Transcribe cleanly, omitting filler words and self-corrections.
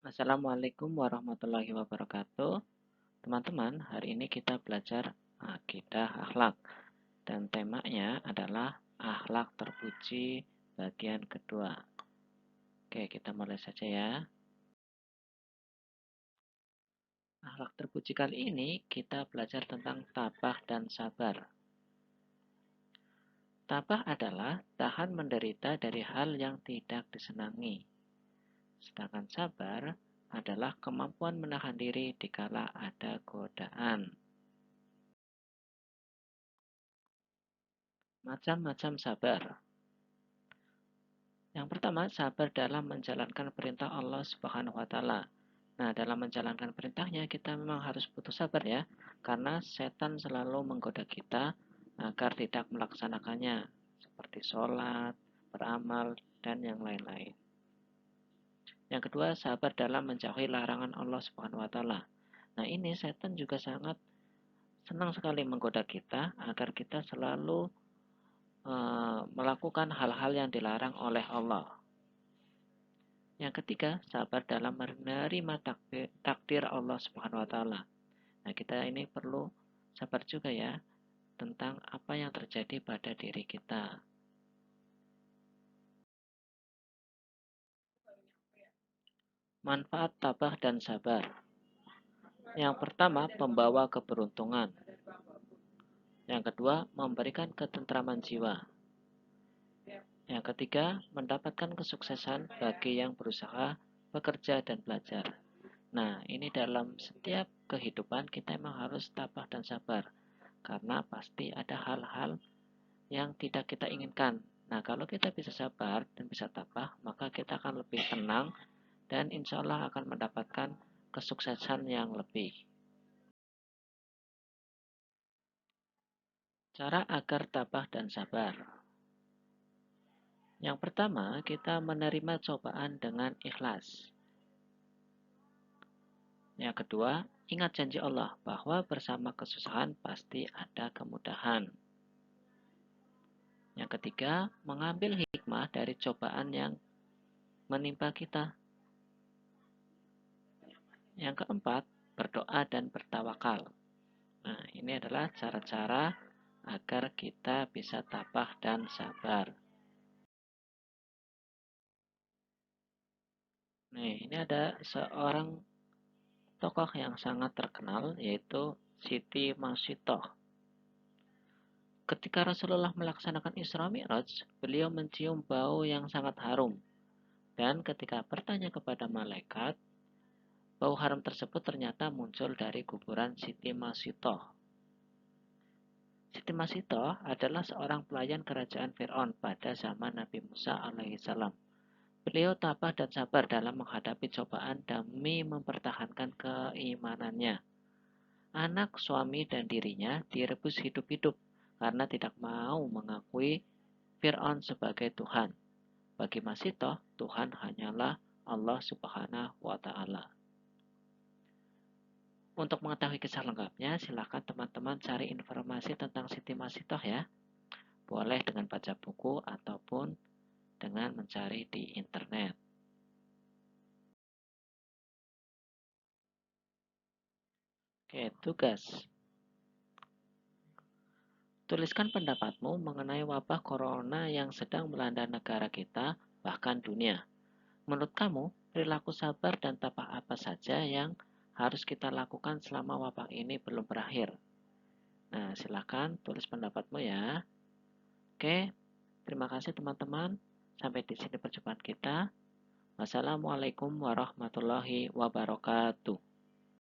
Assalamualaikum warahmatullahi wabarakatuh. Teman-teman, hari ini kita belajar akidah akhlak dan temanya adalah akhlak terpuji bagian kedua. Oke, kita mulai saja ya. Akhlak terpuji kali ini kita belajar tentang tabah dan sabar. Tabah adalah tahan menderita dari hal yang tidak disenangi. Sedangkan sabar adalah kemampuan menahan diri dikala ada godaan. Macam-macam sabar. Yang pertama, sabar dalam menjalankan perintah Allah Subhanahu wa taala. Nah, dalam menjalankan perintahnya kita memang harus butuh sabar ya, karena setan selalu menggoda kita agar tidak melaksanakannya, seperti sholat, beramal, dan yang lain-lain. Yang kedua, sabar dalam menjauhi larangan Allah Subhanahu wa taala. Nah, ini setan juga sangat senang sekali menggoda kita agar kita selalu melakukan hal-hal yang dilarang oleh Allah. Yang ketiga, sabar dalam menerima takdir Allah Subhanahu wa taala. Nah, kita ini perlu sabar juga ya tentang apa yang terjadi pada diri kita. Manfaat tabah dan sabar. Yang pertama, membawa keberuntungan. Yang kedua, memberikan ketentraman jiwa. Yang ketiga, mendapatkan kesuksesan bagi yang berusaha, bekerja, dan belajar. Nah, ini dalam setiap kehidupan kita memang harus tabah dan sabar. Karena pasti ada hal-hal yang tidak kita inginkan. Nah, kalau kita bisa sabar dan bisa tabah, maka kita akan lebih tenang dan insya Allah akan mendapatkan kesuksesan yang lebih. Cara agar tabah dan sabar. Yang pertama, kita menerima cobaan dengan ikhlas. Yang kedua, ingat janji Allah bahwa bersama kesusahan pasti ada kemudahan. Yang ketiga, mengambil hikmah dari cobaan yang menimpa kita. Yang keempat, berdoa dan bertawakal. Nah, ini adalah cara-cara agar kita bisa tabah dan sabar. Nih, ini ada seorang tokoh yang sangat terkenal yaitu Siti Masitoh. Ketika Rasulullah melaksanakan Isra Mi'raj, beliau mencium bau yang sangat harum. Dan ketika bertanya kepada malaikat, bau harum tersebut ternyata muncul dari kuburan Siti Masitoh. Siti Masitoh adalah seorang pelayan kerajaan Fir'aun pada zaman Nabi Musa alaihissalam. Beliau tabah dan sabar dalam menghadapi cobaan demi mempertahankan keimanannya. Anak, suami, dan dirinya direbus hidup-hidup karena tidak mau mengakui Fir'aun sebagai Tuhan. Bagi Masitoh, Tuhan hanyalah Allah Subhanahu wa Ta'ala. Untuk mengetahui kisah lengkapnya, silakan teman-teman cari informasi tentang Siti Masitoh ya. Boleh dengan baca buku ataupun dengan mencari di internet. Oke, tugas. Tuliskan pendapatmu mengenai wabah corona yang sedang melanda negara kita, bahkan dunia. Menurut kamu, perilaku sabar dan tabah apa saja yang harus kita lakukan selama wabah ini belum berakhir? Nah, silakan tulis pendapatmu ya. Oke, terima kasih teman-teman. Sampai di sini perjumpaan kita. Wassalamualaikum warahmatullahi wabarakatuh.